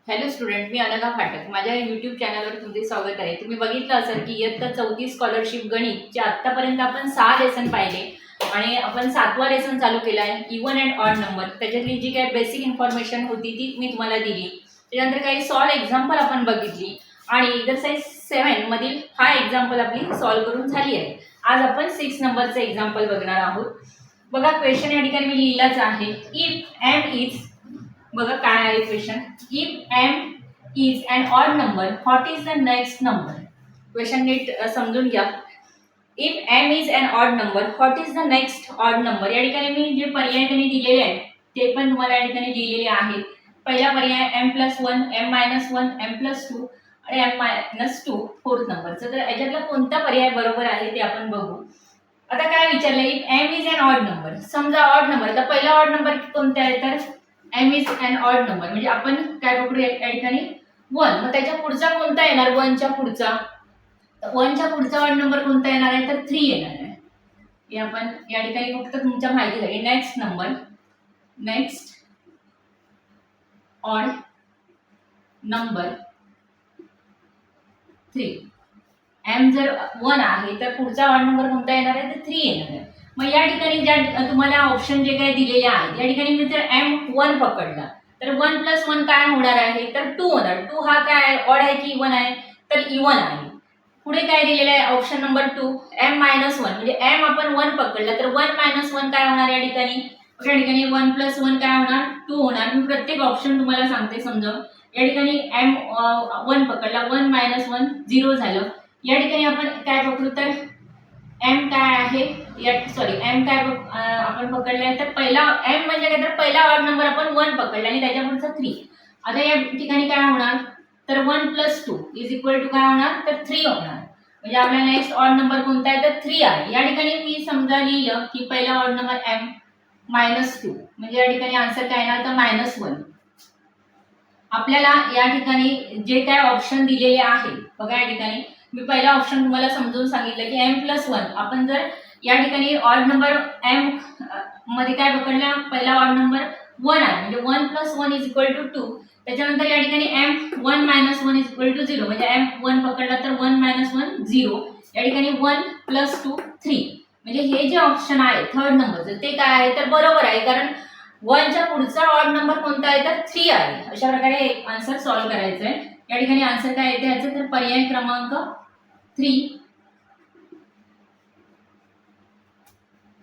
Hello student, मी अनघा फाटक. माझ्या YouTube चॅनलवर तुमचे स्वागत आहे. तुम्ही बघितलं असेल की इयत्ता 4थी स्कॉलरशिप गणितचे आत्तापर्यंत आपण 6 लेसन पाहिले आणि आपण 7वा लेसन चालू केला आहे, इवन अँड ऑड नंबर. त्याच्यातली जी काही बेसिक इन्फॉर्मेशन होती ती मी तुम्हाला दिली. त्याच्यानंतर काही सॉल्व एक्झाम्पल आपण बघितली आणि एक्सरसाइज 7 मधील 5 एक्झाम्पल आपली सॉल्व करून झाली आहे. आज आपण 6 नंबरचं एक्झाम्पल बघणार आहोत. बघा, क्वेश्चन या ठिकाणी मी लिहिलाच आहे. इफ एम इज, बघा काय आहे question. If M is an odd number, what is the next number. Question नीट समजून घ्या. If M is an odd number, what is the next odd number. या ठिकाणी मी जे पर्याय त्यांनी दिलेले आहेत ते पण तुम्हाला या ठिकाणी दिलेले आहेत. पहिला पर्याय m+1, m-1, m+2 आणि m-2 फोर्थ नंबरचं. तर याच्यातला कोणता पर्याय बरोबर आहे ते आपण बघू. आता काय विचारलं, if M is an odd number. समजा ऑड नंबर, आता पहिला ऑड नंबर कोणता आहे, तर M is an odd number म्हणजे आपण काय पकडू या ठिकाणी 1. मग त्याच्या पुढचा कोणता येणार, 1च्या पुढचा. 1च्या पुढचा ऑड नंबर कोणता येणार आहे, तर 3 येणार आहे. हे आपण या ठिकाणी फक्त तुमच्या माहितीसाठी next number, next odd number 3. M जर 1 आहे तर पुढचा ऑड नंबर कोणता येणार आहे, तर 3 येणार आहे. मग या ठिकाणी ज्या तुम्हाला ऑप्शन जे काही दिलेले आहेत या ठिकाणी मी जर m1 पकडला तर 1+1 काय होणार आहे, तर 2 होणार. 2 हा काय ऑड आहे की इवन आहे, तर इवन आहे. पुढे काय दिलेलं आहे, ऑप्शन नंबर 2 m-1 म्हणजे m आपण 1 पकडला तर 1-1 काय होणार या ठिकाणी. या ठिकाणी 1+1 काय होणार, 2 होणार. मी प्रत्येक ऑप्शन तुम्हाला सांगते समजावून. या ठिकाणी m1 पकडला, 1-1 0 झालं. या ठिकाणी आपण काय पकडू, तर एम काय आहे, सॉरी एम काय आपण पकडलाय, तर पहिला एम म्हणजे काय, तर पहिला ऑड नंबर आपण 1 पकडला आणि त्याच्या पुढचा 3. आता या ठिकाणी काय होणार, तर 1+2 इज इक्वल टू काय होणार, तर 3 होणार. म्हणजे आपला नेक्स्ट ऑड नंबर कोणता आहे, तर 3 आहे. या ठिकाणी मी समजा लिहिलं की पहिला ऑड नंबर m-2 म्हणजे या ठिकाणी आन्सर काय येणार, तर -1. आपल्याला या ठिकाणी जे काय ऑप्शन दिलेले आहे बघा, या ठिकाणी मी पहिला ऑप्शन तुम्हाला समजून सांगितलं की m+1. आपण जर या ठिकाणी ऑड नंबर m मध्ये काय पकडला, पहिला ऑड नंबर 1 आहे म्हणजे 1+1 इज इक्वल टू 2. त्याच्यानंतर या ठिकाणी m1-1 इज इक्वल टू 0 म्हणजे m1 पकडला तर 1-1 0. या ठिकाणी 1+2 3 म्हणजे हे जे ऑप्शन आहे थर्ड नंबरचं ते काय आहे, तर बरोबर आहे. कारण 1च्या पुढचा ऑड नंबर कोणता आहे, तर 3 आहे. अशा प्रकारे आन्सर सॉल्व्ह करायचं आहे. या ठिकाणी आन्सर काय येते ह्याचं, तर पर्याय क्रमांक 3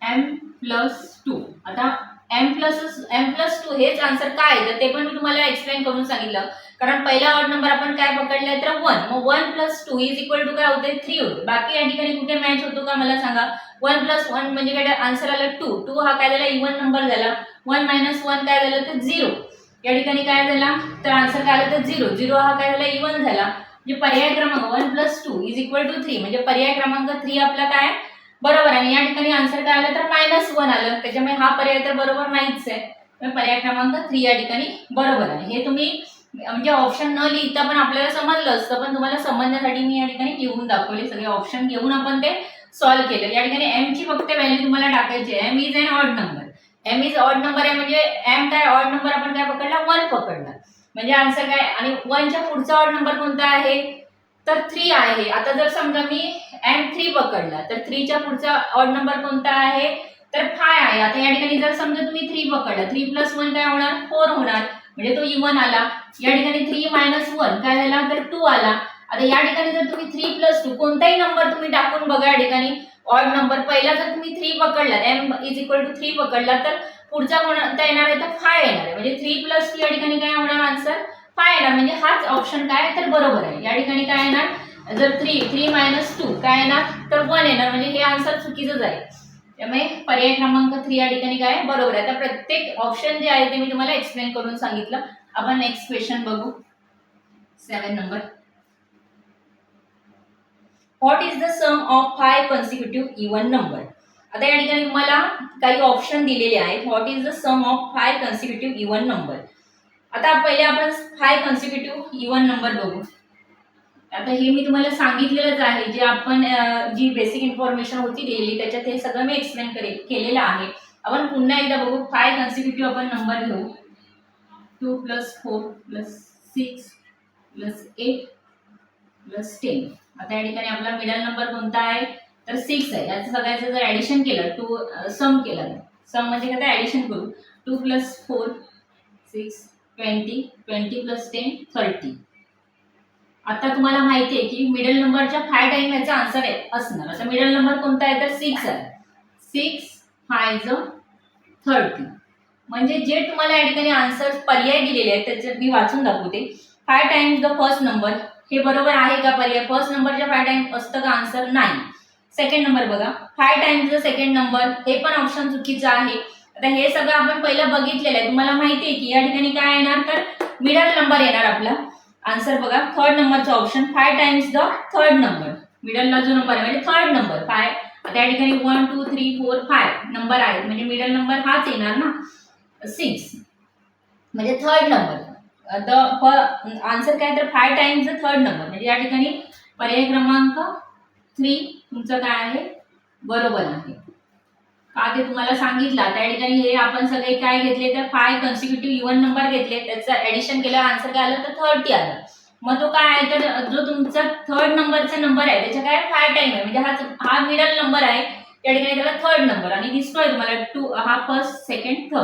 m+2. आता m+2 हेच आन्सर काय आहे, तर ते पण मी तुम्हाला एक्सप्लेन करून सांगितलं. कारण पहिला ऑड नंबर आपण काय पकडलाय, तर 1. मग 1+2 इज इक्वल टू काय होते, 3 होते. बाकी या ठिकाणी कुठे मॅच होतो का मला सांगा. 1+1 म्हणजे काय, आन्सर आलं 2. 2 हा काय झाला, इवन नंबर झाला. 1-1 काय झालं, तर 0. या ठिकाणी काय झाला, तर आन्सर काय आलं, तर 0. 0 हा काय झाला, इवन झाला. म्हणजे पर्याय क्रमांक 1+2 इज इक्वल टू 3 म्हणजे पर्याय क्रमांक 3 आपला काय बरोबर आहे. या ठिकाणी आन्सर काय आलं, तर -1 आलं. त्याच्यामुळे हा पर्याय तर बरोबर नाहीच आहे. पर्याय क्रमांक 3 या ठिकाणी बरोबर आहे. हे तुम्ही म्हणजे ऑप्शन न लिहिता पण आपल्याला समजलं असतं, पण तुम्हाला समजण्यासाठी मी या ठिकाणी लिहून दाखवले. सगळे ऑप्शन घेऊन आपण ते सॉल्व्ह केलं. या ठिकाणी एम ची फक्त व्हॅल्यू तुम्हाला टाकायची आहे. M is an odd number. M is odd number आहे म्हणजे एम काय ऑड नंबर आपण काय पकडला, 1 पकडला म्हणजे आन्सर काय. आणि 1च्या पुढचा ऑड नंबर कोणता आहे, तर 3 आहे. आता जर समजा मी m3 पकडला तर 3च्या पुढचा ऑड नंबर कोणता आहे, तर 5 आहे. आता या ठिकाणी जर समजा तुम्ही 3 पकडला, 3+1 काय होणार, 4 होणार म्हणजे तो इवन आला. या ठिकाणी 3-1 काय झाला, तर 2 आला. आता या ठिकाणी जर तुम्ही 3+2 कोणताही नंबर तुम्ही टाकून बघा, या ठिकाणी ऑड नंबर पहिला जर तुम्ही 3 पकडला, m इज इक्वल टू 3 पकडला तर पुढचा कोणता येणार आहे, तर 5 येणार आहे. म्हणजे 3+2 या ठिकाणी काय होणार, आन्सर 5 येणार. म्हणजे हाच ऑप्शन काय तर बरोबर आहे. या ठिकाणी काय येणार, जर 3-2 काय येणार, तर 1 येणार. म्हणजे हे आन्सर चुकीचंच आहे. त्यामुळे पर्याय क्रमांक 3 या ठिकाणी काय बरोबर आहे. आता प्रत्येक ऑप्शन जे आहे ते मी तुम्हाला एक्सप्लेन करून सांगितलं. आपण नेक्स्ट क्वेश्चन बघू. 7 number. What is the sum of 5 consecutive even number. आता या ठिकाणी तुम्हाला काही ऑप्शन दिलेले आहेत. What is the sum of 5 consecutive even number. आता पहिले आपण 5 कॉन्सिक्युटिव्ह इवन नंबर बघू. आता हे मी तुम्हाला सांगितलेलंच आहे, जे आपण जी बेसिक इन्फॉर्मेशन होती दिलेली त्याच्यात हे सगळं मी एक्सप्लेन केलेलं आहे. आपण पुन्हा एकदा बघू. 5 कॉन्सिक्युटिव्ह आपण नंबर घेऊ. 2 + 4 + 6 प्लस 8 प्लस 10. आता या ठिकाणी आपला मिडल नंबर कोणता आहे तर 6 आहे. याचं सगळ्याचं जर ॲडिशन केलं टू सम केलं, सम म्हणजे काय ॲडिशन करू, 2 प्लस 4 6 20 20 प्लस 10 30. आता तुम्हाला माहिती आहे की मिडल नंबरच्या 5 टाइम याचा आन्सर असणार. आता मिडल नंबर कोणता आहे तर 6 आहे. 6 5 इज 30. म्हणजे जे तुम्हाला या ठिकाणी आन्सर पर्याय दिलेले आहेत त्याचे मी वाचून दाखवते. 5 टाइम्स द फर्स्ट नंबर, हे बरोबर आहे का पर्याय? फर्स्ट नंबरच्या 5 टाइम असतं का आन्सर? नाही. सेकंड नंबर बघा, 5 टाइम्स द सेकंड नंबर, हे पण ऑप्शन चुकीचं आहे. आता हे सगळं आपण पहिलं बघितलेलं आहे. तुम्हाला माहिती आहे की या ठिकाणी काय येणार तर मिडल नंबर येणार आपला आन्सर. बघा थर्ड नंबरचा option, 5 times the third number, मिडलला जो नंबर आहे म्हणजे थर्ड नंबर 5. आता या ठिकाणी 1 2 3 4 5 नंबर आहेत म्हणजे मिडल नंबर हाच येणार ना 6, म्हणजे थर्ड नंबर. द आन्सर काय तर 5 टाइम्स द थर्ड नंबर, म्हणजे या ठिकाणी पर्याय क्रमांक 3 तुमचं काय आहे बरोबर आहे. का ते तुम्हाला सांगितलं. त्या ठिकाणी हे आपण सगळे काय घेतले तर 5 कन्सिक्युटिव्ह इव्हन नंबर घेतले, त्याचं ऍडिशन केलं आन्सर काय आलं तर 30 आलं. मग तो काय आहे तर जो तुमचा थर्ड नंबरचा नंबर आहे त्याच्या काय 5 टाइम आहे, म्हणजे हा मिडल नंबर आहे त्या ठिकाणी त्याला थर्ड नंबर आणि दिसतोय तुम्हाला 2 हा फर्स्ट सेकंड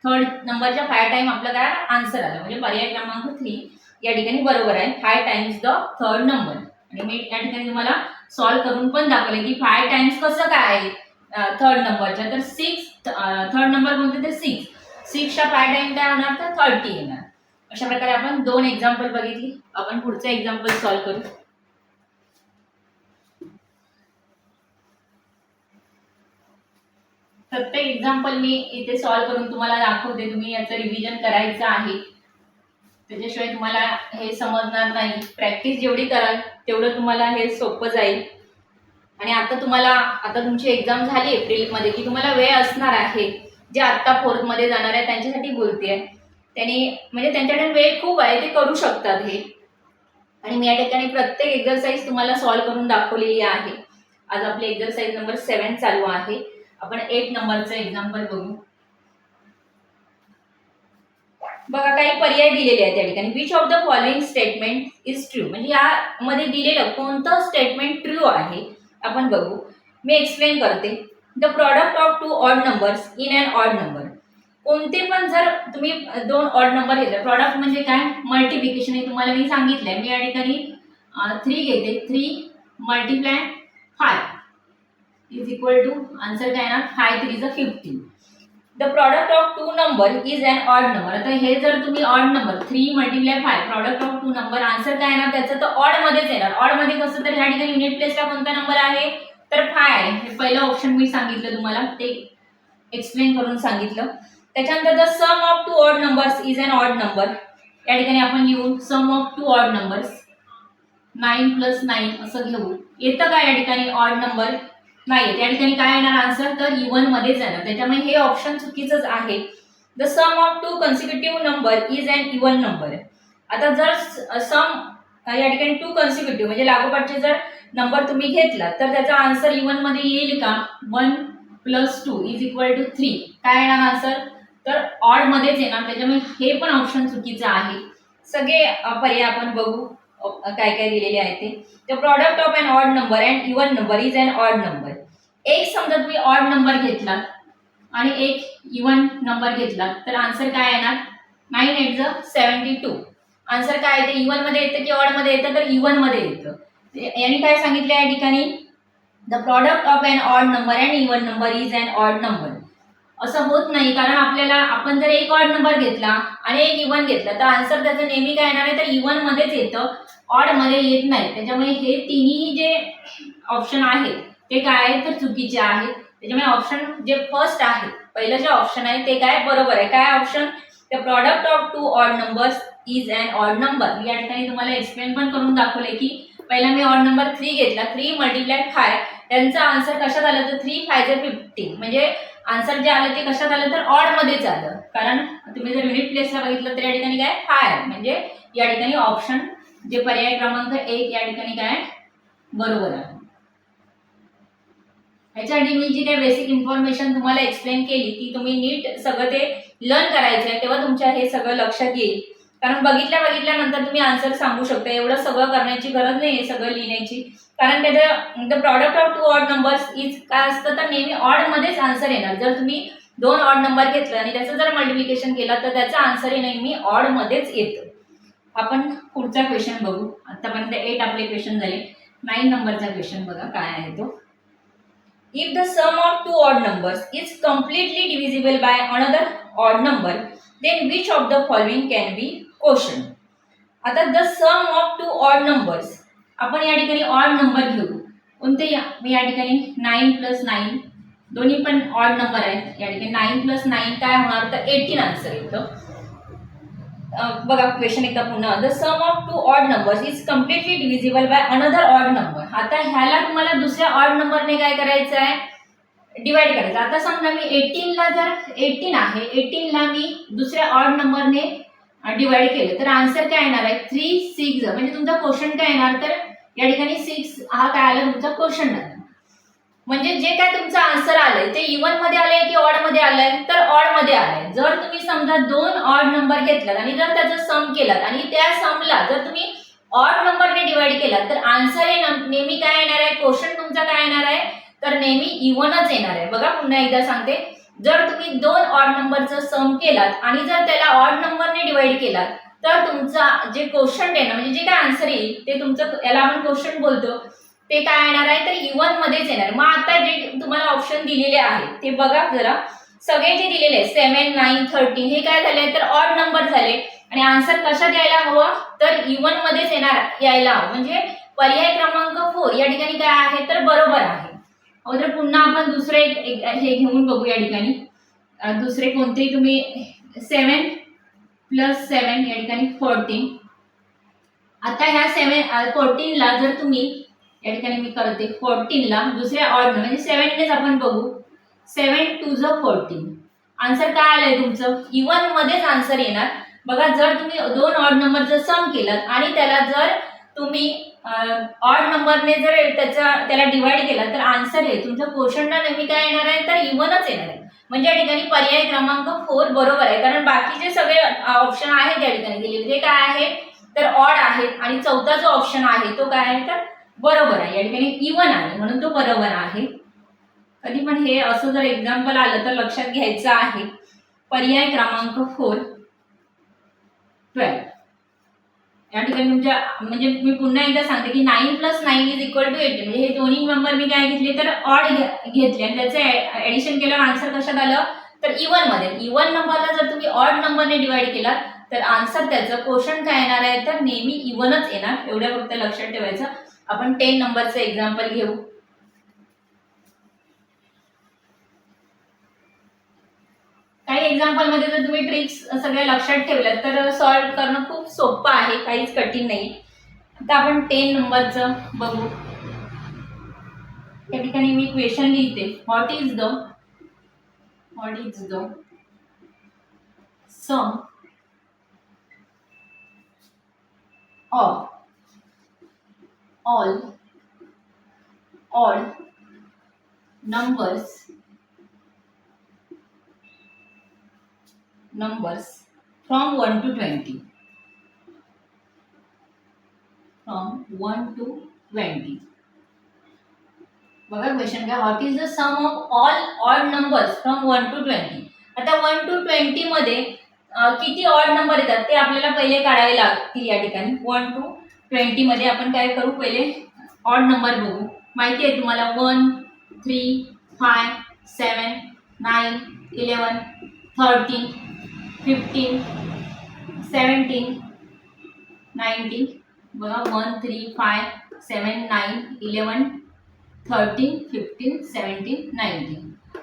थर्ड नंबरच्या 5 टाइम आपलं काय आन्सर आलं, म्हणजे पर्याय क्रमांक 3 या ठिकाणी बरोबर आहे. 5 टाइम्स द थर्ड नंबर. आणि मी या ठिकाणी तुम्हाला सॉल्व्ह करून पण दाखवले की 5 टाइम्स कसं काय आहे थर्ड नंबरच्या, तर 6 थर्ड नंबर कोणते ते 6 च्या 5 टाइम काय होणार तर 30 येणार. अशा प्रकारे आपण 2 एक्झाम्पल बघितली. आपण पुढचं एक्झाम्पल सॉल्व्ह करू. प्रत्येक एक्झाम्पल मी इथे सॉल्व्ह करून तुम्हाला दाखवते. तुम्ही याचं रिव्हिजन करायचं आहे, त्याच्याशिवाय तुम्हाला हे समजणार नाही. प्रॅक्टिस जेवढी कराल तेवढं तुम्हाला हे सोपं जाईल. आणि आता तुमची एक्झाम झाली एप्रिलमध्ये की तुम्हाला वेळ असणार आहे. जे आत्ता 4th मध्ये जाणार आहे त्यांच्यासाठी बोलतेय. त्यांनी म्हणजे त्यांच्याकडे वेळ खूप आहे, ते करू शकतात हे. आणि मी या ठिकाणी प्रत्येक एक्झरसाइज तुम्हाला सॉल्व्ह करून दाखवलेली आहे. आज आपली एक्झरसाइज नंबर 7 चालू आहे. आपण 8 नंबरचं एक्झाम्पल बघू. बघा काही पर्याय दिलेले आहेत त्या ठिकाणी. Which of the following statement is true, म्हणजे यामध्ये दिलेलं कोणतं स्टेटमेंट ट्रू आहे आपण बघू. मी एक्सप्लेन करते. The product of 2 odd numbers in an odd number. कोणते पण जर तुम्ही 2 ऑड नंबर घेतले, प्रॉडक्ट म्हणजे काय मल्टिप्लिकेशन हे तुम्हाला मी सांगितलंय. मी या ठिकाणी 3 घेते. 3 multiply 5 is equal to answer काय येणार 5 3 is 15. The product of 2 number is an odd number. आता हे जर तुम्ही odd number 3 multiply 5 product of 2 number, answer काय येणार त्याचं तर ऑड मध्येच येणार. ऑड मध्ये कसं तर ह्या ठिकाणी युनिट प्लेसला कोणता नंबर आहे तर 5 आहे. हे पहिलं ऑप्शन मी सांगितलं तुम्हाला, ते एक्सप्लेन करून सांगितलं. त्याच्यानंतर the sum of 2 odd numbers is an odd number. या ठिकाणी आपण लिहू sum of 2 odd numbers 9 plus 9 असं घेऊ. येतं का या ठिकाणी ऑड नंबर नाही, त्या ठिकाणी काय येणार आन्सर तर इव्हन मध्येच येणार. त्याच्यामुळे हे ऑप्शन चुकीचंच आहे. The sum of 2 consecutive number is an even number. आता जर सम या ठिकाणी 2 कन्सिक्युटिव्ह म्हणजे लागोपाठचे जर नंबर तुम्ही घेतला तर त्याचा आन्सर इव्हन मध्ये येईल का? 1 प्लस 2 इज इक्वल टू 3 काय येणार आन्सर तर ऑड मध्येच येणार. त्याच्यामुळे हे पण ऑप्शन चुकीचं आहे. सगळे पर्याय आपण बघू काय काय दिलेले आहे ते. The product of an odd number and even number is an odd number. एक समजा तुम्ही ऑड नंबर घेतला आणि एक इव्हन नंबर घेतला तर आन्सर काय येणार 9 8 72. आन्सर काय येते इव्हन मध्ये येतं की ऑड मध्ये येतं तर इव्हन मध्ये येतं. यांनी काय सांगितलं या ठिकाणी the product of an odd number and even number is an odd number. असं होत नाही, कारण आपण जर एक ऑड नंबर घेतला आणि एक इव्हन घेतला तर आन्सर त्याचं नेहमी काय येणार आहे तर इव्हन मध्येच येतं, ऑड मध्ये येत नाही. त्याच्यामुळे हे तिन्ही जे ऑप्शन आहेत ते काय आहे तर चुकीचे आहेत. त्याच्यामुळे ऑप्शन जे फर्स्ट आहे पहिलं जे ऑप्शन आहे ते काय बरोबर आहे. काय option the product of 2 odd numbers is an odd number. मी या ठिकाणी तुम्हाला एक्सप्लेन पण करून दाखवले की पहिला मी ऑड नंबर 3 घेतला, 3 मल्टिप्लाय 5 त्यांचा आन्सर कशात आलं तर 3 5 15. म्हणजे आन्सर जे आलं ते कशात आलं तर ऑड मध्येच आलं, कारण तुम्ही जर युनिट प्लेसला बघितलं तर या ठिकाणी काय 5 म्हणजे या ठिकाणी ऑप्शन जे पर्याय क्रमांक 1 या ठिकाणी काय बरोबर आहे. ह्याच्यासाठी मी जी काही बेसिक इन्फॉर्मेशन तुम्हाला एक्सप्लेन केली ती तुम्ही नीट सगळं ते लर्न करायचं आहे, तेव्हा तुमच्या हे सगळं लक्षात येईल. कारण बघितल्यानंतर तुम्ही आन्सर सांगू शकता. एवढं सगळं करण्याची गरज नाही आहे सगळं लिहिण्याची. कारण त्याचं the product of 2 odd numbers is काय असतं तर नेहमी ऑड मध्येच आन्सर येणार. जर तुम्ही 2 ऑड नंबर घेतला आणि त्याचं जर मल्टिप्लिकेशन केलं तर त्याचा आन्सर हे नेहमी ऑड मध्येच येतं. आपण पुढचा क्वेश्चन बघू. आतापर्यंत 8 आपले क्वेश्चन झाले. 9 नंबरचा क्वेश्चन बघा काय आहे तो. If the sum of 2 odd numbers is completely divisible by another odd number, then which of the following can be quotient? आता the sum of 2 odd numbers, आपण या ठिकाणी ऑड नंबर घेऊ. कोणते मी या ठिकाणी 9 प्लस 9 दोन्ही पण ऑड नंबर आहेत. या ठिकाणी 9 प्लस 9 काय होणार तर 18 आन्सर येतं. बघा क्वेश्चन एकदा पुन्हा. The sum of 2 odd numbers is completely divisible by another odd number. आता ह्याला तुम्हाला दुसऱ्या ऑड नंबरने काय करायचं आहे डिवाइड करायचं. आता समजा मी 18 ला जर 18 आहे 18 ला मी दुसऱ्या ऑड नंबरने डिवाइड केलं तर आन्सर काय येणार आहे 3 6 म्हणजे तुमचा क्वेश्चन काय येणार तर या ठिकाणी 6 हा काय आला तुमचा क्वेश्चन आला. म्हणजे जे काय तुमचं आन्सर आलंय ते इव्हन मध्ये आलंय की ऑड मध्ये आलंय तर ऑड मध्ये आलंय. जर तुम्ही समजा 2 ऑड नंबर घेतलात आणि जर त्याचं सम केलात आणि त्या समला जर तुम्ही ऑड नंबरने डिवाइड केलात तर आन्सर हे नेहमी काय येणार आहे क्वेश्चन तुमचा काय येणार आहे तर नेहमी इव्हनच येणार आहे. बघा पुन्हा एकदा सांगते. जर तुम्ही 2 ऑड नंबरचं सम केलात आणि जर त्याला ऑड नंबरने डिवाइड केलात तर तुमचा जे क्वेश्चन येणार म्हणजे जे काय आन्सर येईल ते तुमचं याला आपण क्वेश्चन बोलतो ते काय येणार आहे तर इव्हन मध्येच येणार. मग आता जे तुम्हाला ऑप्शन दिलेले आहेत ते बघा जरा. सगळे जे दिलेले आहेत 7 9 13 हे काय झाले तर ऑड नंबर झाले आणि आन्सर कशात यायला हवा तर इव्हन मध्येच यायला हवं. म्हणजे पर्याय क्रमांक 4 या ठिकाणी काय आहे तर बरोबर आहे. अगोदर पुन्हा आपण दुसरे हे घेऊन बघू. या ठिकाणी दुसरे कोणतेही तुम्ही 7 प्लस 7 या ठिकाणी 14. आता ह्या 14 ला जर तुम्ही या ठिकाणी मी करते 14 ला दुसऱ्या ऑड म्हणजे 7 नेच आपण बघू. 7 2 14 आन्सर काय आलंय तुमचं इव्हन मध्येच आन्सर येणार. बघा जर तुम्ही 2 ऑड नंबरचं सम केलं आणि त्याला जर तुम्ही ऑड नंबरने जर त्याला डिवाइड केला तर आन्सर आहे तुमच्या क्वेश्चनला नेहमी काय येणार आहे तर इव्हनच येणार आहे. म्हणजे या ठिकाणी पर्याय क्रमांक 4 बरोबर आहे. कारण बाकीचे सगळे ऑप्शन आहेत या ठिकाणी दिलेले ते काय आहे तर ऑड आहेत आणि चौथा जो ऑप्शन आहे तो काय आहे तर बरोबर आहे. या ठिकाणी इव्हन आहे म्हणून तो बरोबर आहे. कधी पण हे असं जर एक्झाम्पल आलं तर लक्षात घ्यायचं आहे. पर्याय क्रमांक 4 12 या ठिकाणी तुमच्या म्हणजे मी पुन्हा एकदा सांगते की 9 प्लस 9 इज इक्वल टू 18 म्हणजे हे दोन्ही नंबर मी काय घेतले तर ऑड घेतले आणि त्याचं ऍडिशन केलं आन्सर कशात आलं तर इव्हन मध्ये. इव्हन नंबरला जर तुम्ही ऑड नंबरने डिवाइड केला तर आन्सर त्याचं क्वेश्चन काय येणार आहे तर नेहमी इव्हनच येणार. एवढ्या फक्त लक्षात ठेवायचं. आपण 10 नंबरचं एक्झाम्पल घेऊ. काही एक्झाम्पल मध्ये जर तुम्ही ट्रिक्स सगळ्या लक्षात ठेवल्या तर सॉल्व्ह करणं खूप सोपं आहे काहीच कठीण नाही. आता आपण 10 नंबरचं बघू. या ठिकाणी मी क्वेश्चन लिहिते. What is the sum of all odd numbers from 1 to 20. From 1 to 20. बघा क्वेश्चन काय. What is the sum of all odd numbers from 1 to 20. आता 1 to 20 मध्ये किती ऑड नंबर येतात ते आपल्याला पहिले काढावे लागतील. या ठिकाणी 1 to 20 मध्ये आपण काय करू पहिले ऑड नंबर बघू. माहिती आहे तुम्हाला 1 3 5 7 9 11 13 15 17 19 बघा 1 3 5 7 9 11 13 15 17 19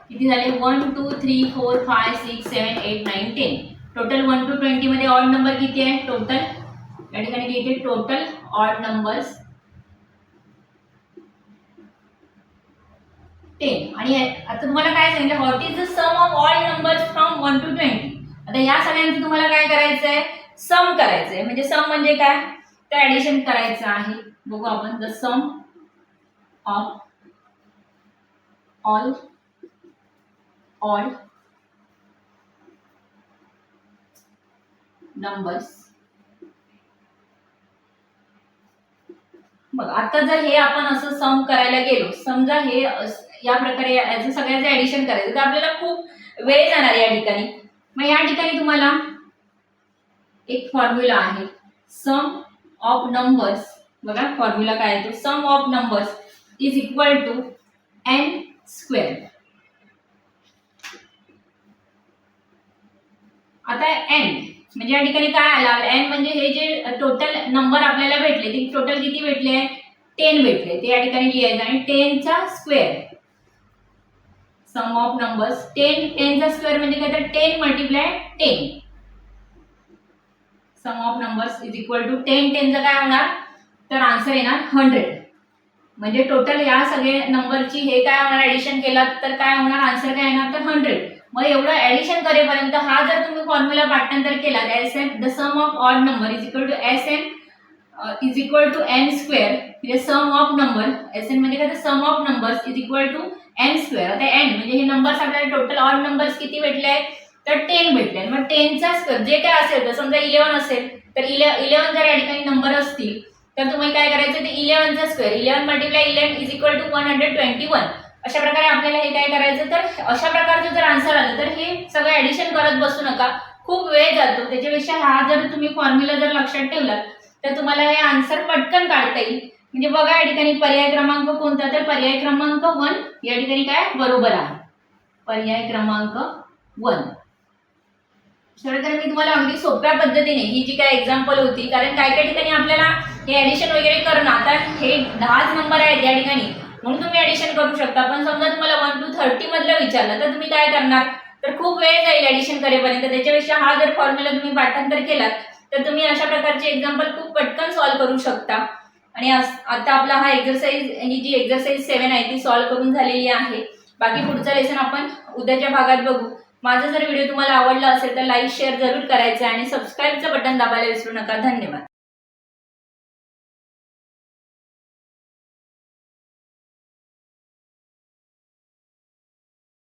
किती झाले 1 2 3 4 5 6 7 8 9 10. टोटल 1 to 20 मध्ये ऑड नंबर किती आहे टोटल या ठिकाणी लिहिते टोटल ऑड नंबर्स 10. आणि आता तुम्हाला काय सांगितलं what is the sum of all numbers from 1 to 20. आता या सगळ्यांचं तुम्हाला काय करायचं आहे सम करायचं आहे. म्हणजे सम म्हणजे काय तर ऍडिशन करायचं आहे. बघू आपण the sum of all odd numbers बघ आता जर हे आपण असं सम करायला गेलो, समजा हे या प्रकारे याचं सगळ्याचं ऍडिशन करायचं तर आपल्याला खूप वेळ जाणार या ठिकाणी. मग या ठिकाणी तुम्हाला एक फॉर्म्युला आहे, सम ऑफ नंबर्स. बघा फॉर्म्युला काय आहे तो, sum of numbers is equal to n square. आता n म्हणजे या ठिकाणी काय आला, n म्हणजे हे जे टोटल नंबर आपल्याला भेटले ते टोटल किती भेटले, 10 भेटले, ते या ठिकाणी लिहायचं आणि 10 चा स्क्वेअर. सम ऑफ नंबर्स 10 चा स्क्वेअर म्हणजे काय तर 10 multiply 10. Sum of numbers is equal to 10 चा काय होणार तर आन्सर येणार 100. म्हणजे टोटल या सगळे नंबरची हे काय होणार ऍडिशन केलं तर काय होणार आन्सर काय येणार तर 100. मग एवढं ऍडिशन करेपर्यंत हा जर तुम्ही फॉर्म्युला पाठांतर केला SN the sum of odd number is equal to SN is equal to n square. म्हणजे सम ऑफ नंबर एसएन म्हणजे काय तर sum of numbers is equal to n square. आता एन म्हणजे हे नंबर्स आपल्याला टोटल ऑड नंबर्स किती भेटले आहेत तर 10 भेटले. मग 10 चा स्क्वेअर जे काय असेल तर समजा 11 असेल तर 11 जर या ठिकाणी नंबर असतील तर तुम्ही काय करायचं ते 11 चा square 11 multiply 11 is equal to 121. अशा प्रकारे आपल्याला हे काय करायचं तर अशा प्रकारचं जर आन्सर आलं तर हे सगळं ऍडिशन करत बसू नका, खूप वेळ जातो. त्याच्यापेक्षा हा जर तुम्ही फॉर्म्युला जर लक्षात ठेवला तर तुम्हाला हे आन्सर पटकन काढता येईल. म्हणजे बघा या ठिकाणी पर्याय क्रमांक कोणता तर पर्याय क्रमांक 1 या ठिकाणी काय बरोबर आहे, पर्याय क्रमांक 1. तर मी तुम्हाला अगदी सोप्या पद्धतीने ही जी काय एक्झाम्पल होती, कारण काय काय ठिकाणी आपल्याला हे ऍडिशन वगैरे करणं, आता हे 10 नंबर आहेत या ठिकाणी म्हणून तुम्ही ऍडिशन करू शकता. पण समजा तुम्हाला 1 to 30 मधलं विचारलं तर तुम्ही काय करणार तर खूप वेळ जाईल ऍडिशन करेपर्यंत. त्याच्यापेक्षा हा जर फॉर्म्युला तुम्ही पाठांतर केलात तर तुम्ही अशा प्रकारचे एक्झाम्पल खूप पटकन सॉल्व्ह करू शकता. आणि आता आपला हा एक्सरसाइज ही जी एक्सरसाइज 7 आहे ती सॉल्व्ह करून झालेली आहे. बाकी पुढचं लेसन आपण उद्याच्या भागात बघू. माझा जर व्हिडिओ तुम्हाला आवडला असेल तर लाईक शेअर जरूर करायचा आणि सबस्क्राईबचं बटन दाबायला विसरू नका. धन्यवाद.